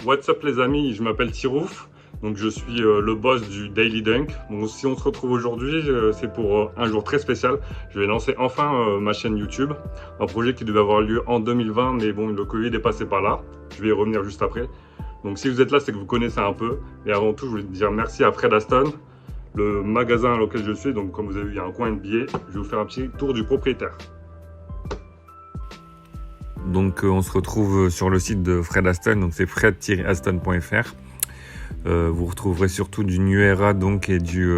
What's up les amis, je m'appelle Tirouf, donc je suis le boss du Daily Dunk. Donc si on se retrouve aujourd'hui, c'est pour un jour très spécial. Je vais lancer enfin ma chaîne YouTube, un projet qui devait avoir lieu en 2020, mais bon, le Covid est passé par là. Je vais y revenir juste après. Donc si vous êtes là, c'est que vous connaissez un peu. Et avant tout, je voulais dire merci à Fred Aston, le magasin auquel je suis. Donc comme vous avez vu, il y a un coin NBA. Je vais vous faire un petit tour du propriétaire. Donc on se retrouve sur le site de Fred Aston, donc c'est fred-aston.fr. Vous retrouverez surtout du New Era donc, et du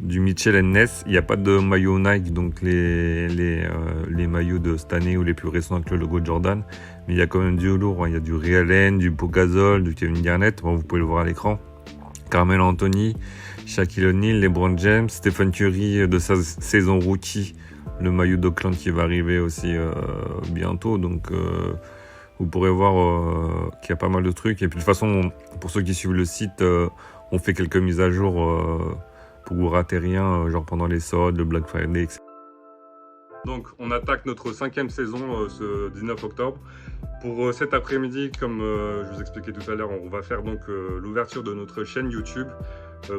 Mitchell & Ness. Il n'y a pas de maillot Nike, donc les maillots de cette année ou les plus récents avec le logo Jordan. Mais il y a quand même du lourd, hein. Il y a du Ray Allen, du Pau Gasol, du Kevin Garnett, bon, vous pouvez le voir à l'écran. Carmelo Anthony, Shaquille O'Neal, LeBron James, Stephen Curry de sa saison rookie, le maillot d'Oakland qui va arriver aussi bientôt. Donc vous pourrez voir qu'il y a pas mal de trucs. Et puis de toute façon, pour ceux qui suivent le site, on fait quelques mises à jour pour vous rater rien, genre pendant les soldes, le Black Friday, etc. Donc on attaque notre 5e saison ce 19 octobre. Pour cet après-midi, comme je vous expliquais tout à l'heure, on va faire donc l'ouverture de notre chaîne YouTube.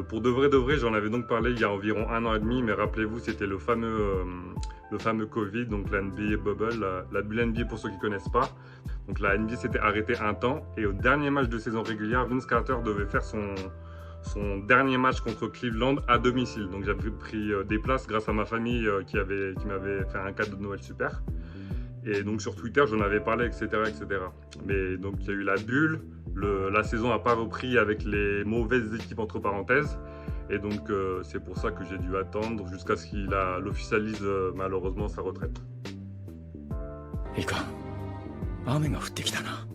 Pour de vrai, j'en avais donc parlé il y a environ 1 an et demi, mais rappelez-vous, c'était le fameux Covid, donc la NBA Bubble, la bulle NBA pour ceux qui ne connaissent pas. Donc la NBA s'était arrêtée un temps, et au dernier match de saison régulière, Vince Carter devait faire son dernier match contre Cleveland à domicile. Donc j'avais pris des places grâce à ma famille qui m'avait fait un cadeau de Noël super. Et donc sur Twitter, j'en avais parlé, etc., etc. Mais donc il y a eu la bulle, la saison n'a pas repris avec les mauvaises équipes entre parenthèses. Et donc c'est pour ça que j'ai dû attendre jusqu'à ce qu'il officialise malheureusement sa retraite. いいか、雨が降ってきたな。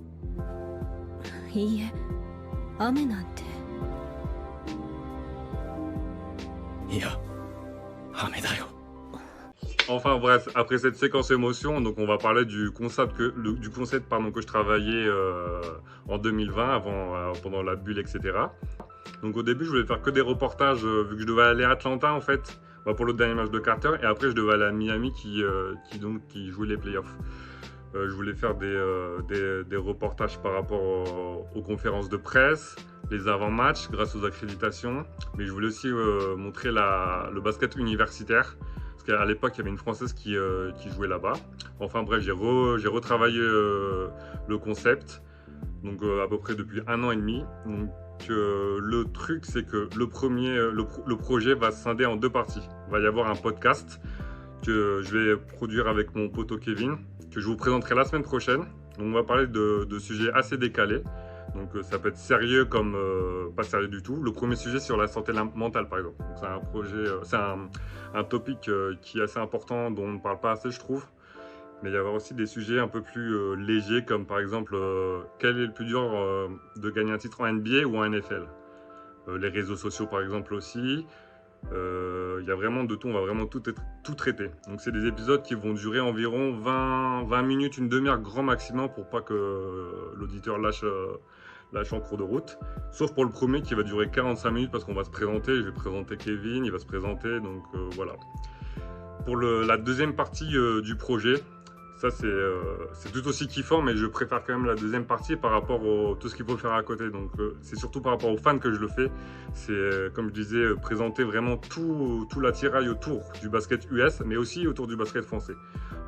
いいえ、雨なんて。いや、雨だよ。 Enfin bref, après cette séquence émotion, donc on va parler du concept que je travaillais en 2020, pendant la bulle, etc. Donc au début, je voulais faire que des reportages, vu que je devais aller à Atlanta en fait, pour le dernier match de Carter, et après je devais aller à Miami qui jouait les playoffs. Je voulais faire des reportages par rapport aux conférences de presse, les avant-matchs grâce aux accréditations, mais je voulais aussi montrer le basket universitaire. Parce qu'à l'époque, il y avait une Française qui jouait là-bas. Enfin bref, j'ai retravaillé le concept, donc à peu près depuis 1 an et demi. Donc le truc, c'est que le projet va se scinder en 2 parties. Il va y avoir un podcast que je vais produire avec mon poteau Kevin, que je vous présenterai la semaine prochaine. Donc on va parler de sujets assez décalés. Donc ça peut être sérieux comme pas sérieux du tout. Le premier sujet sur la santé mentale par exemple. C'est un projet, c'est un topic qui est assez important, dont on ne parle pas assez je trouve. Mais il y avoir aussi des sujets un peu plus légers comme par exemple quel est le plus dur de gagner un titre en NBA ou en NFL. Les réseaux sociaux par exemple aussi. Il y a vraiment de tout, on va vraiment tout traiter. Donc c'est des épisodes qui vont durer environ 20 minutes, une demi-heure grand maximum pour pas que l'auditeur lâche en cours de route. Sauf pour le premier qui va durer 45 minutes parce qu'on va se présenter, je vais présenter Kevin, il va se présenter, donc voilà. Pour la deuxième partie du projet, ça c'est tout aussi kiffant, mais je préfère quand même la deuxième partie par rapport à tout ce qu'il faut faire à côté. Donc c'est surtout par rapport aux fans que je le fais. C'est comme je disais, présenter vraiment tout l'attirail autour du basket US, mais aussi autour du basket français.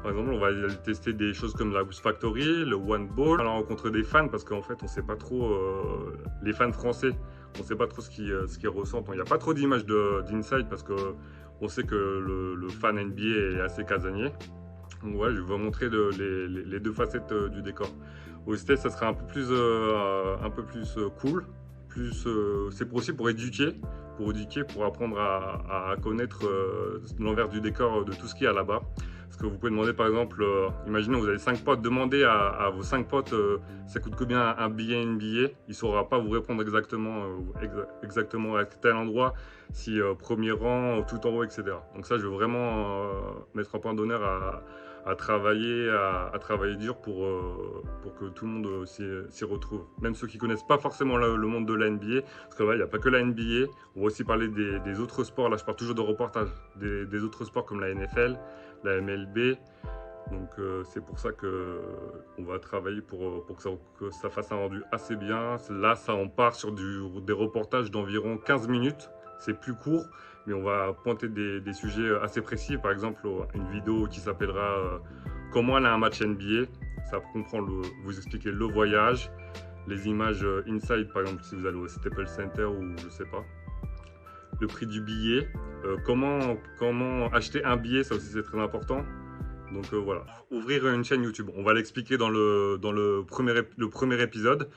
Par exemple, on va tester des choses comme la Goose Factory, le One Ball. On va rencontrer des fans parce qu'en fait, on ne sait pas trop, les fans français, on ne sait pas trop ce qu'ils ressentent. Il n'y a pas trop d'images d'inside parce qu'on sait que le fan NBA est assez casanier. Donc ouais, je vais vous montrer les 2 facettes du décor. Au States, ça sera un peu plus cool. C'est aussi pour éduquer, pour apprendre à connaître l'envers du décor de tout ce qu'il y a là-bas. Parce que vous pouvez demander par exemple, imaginez vous avez 5 potes, demandez à vos 5 potes ça coûte combien un billet NBA. Il ne saura pas vous répondre exactement à tel endroit, si premier rang, tout en haut, etc. Donc ça, je veux vraiment mettre un point d'honneur à travailler dur pour que tout le monde s'y retrouve. Même ceux qui ne connaissent pas forcément le monde de la NBA, parce qu'il n'y a pas que la NBA, on va aussi parler des autres sports. Là, je parle toujours de reportages, des autres sports comme la NFL, la MLB, Donc c'est pour ça qu'on va travailler pour que ça fasse un rendu assez bien. Là, on part sur des reportages d'environ 15 minutes. C'est plus court, mais on va pointer des sujets assez précis. Par exemple, une vidéo qui s'appellera Comment aller à un match NBA. Ça comprend vous expliquer le voyage, les images inside, par exemple, si vous allez au Staples Center ou je sais pas. Le prix du billet, comment acheter un billet, ça aussi c'est très important. Donc voilà, ouvrir une chaîne YouTube. On va l'expliquer dans le premier épisode,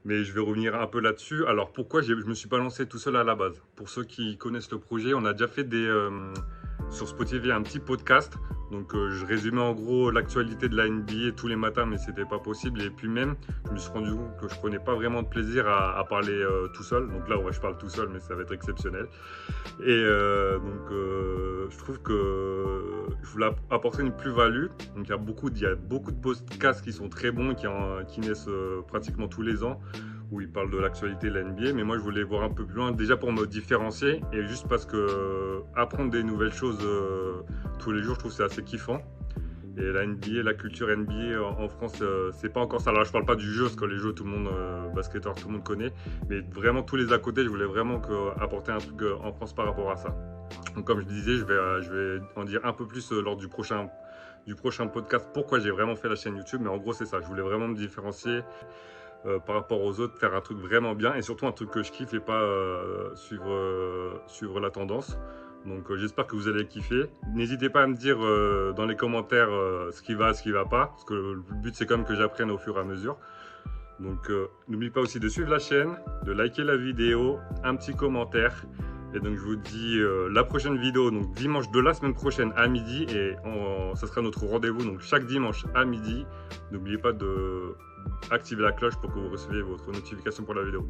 mais je vais revenir un peu là-dessus. Alors pourquoi je ne me suis pas lancé tout seul à la base? Pour ceux qui connaissent le projet, on a déjà fait sur Spotify un petit podcast. Donc je résumais en gros l'actualité de la NBA tous les matins, mais c'était pas possible. Et puis même, je me suis rendu compte que je prenais pas vraiment de plaisir à parler tout seul. Donc là, ouais, je parle tout seul, mais ça va être exceptionnel. Et je trouve que je voulais apporter une plus-value. Donc il y a beaucoup de podcasts qui sont très bons, qui naissent pratiquement tous les ans, où ils parlent de l'actualité de la NBA, mais moi je voulais voir un peu plus loin, déjà pour me différencier, et juste parce que apprendre des nouvelles choses tous les jours, je trouve que c'est assez kiffant. Et la NBA, la culture NBA en France, c'est pas encore ça. Alors je parle pas du jeu, parce que les jeux, tout le monde, basketteur, tout le monde connaît, mais vraiment tous les à côté, je voulais vraiment apporter un truc en France par rapport à ça. Donc comme je disais, je vais en dire un peu plus lors du prochain podcast, pourquoi j'ai vraiment fait la chaîne YouTube, mais en gros c'est ça, je voulais vraiment me différencier par rapport aux autres, faire un truc vraiment bien et surtout un truc que je kiffe et pas suivre la tendance. Donc j'espère que vous allez kiffer. N'hésitez pas à me dire dans les commentaires ce qui va pas, parce que le but c'est quand même que j'apprenne au fur et à mesure. Donc n'oubliez pas aussi de suivre la chaîne, de liker la vidéo, un petit commentaire. Et donc je vous dis la prochaine vidéo, donc dimanche de la semaine prochaine à midi, et ça sera notre rendez-vous, donc chaque dimanche à midi. N'oubliez pas d'activer la cloche pour que vous receviez votre notification pour la vidéo.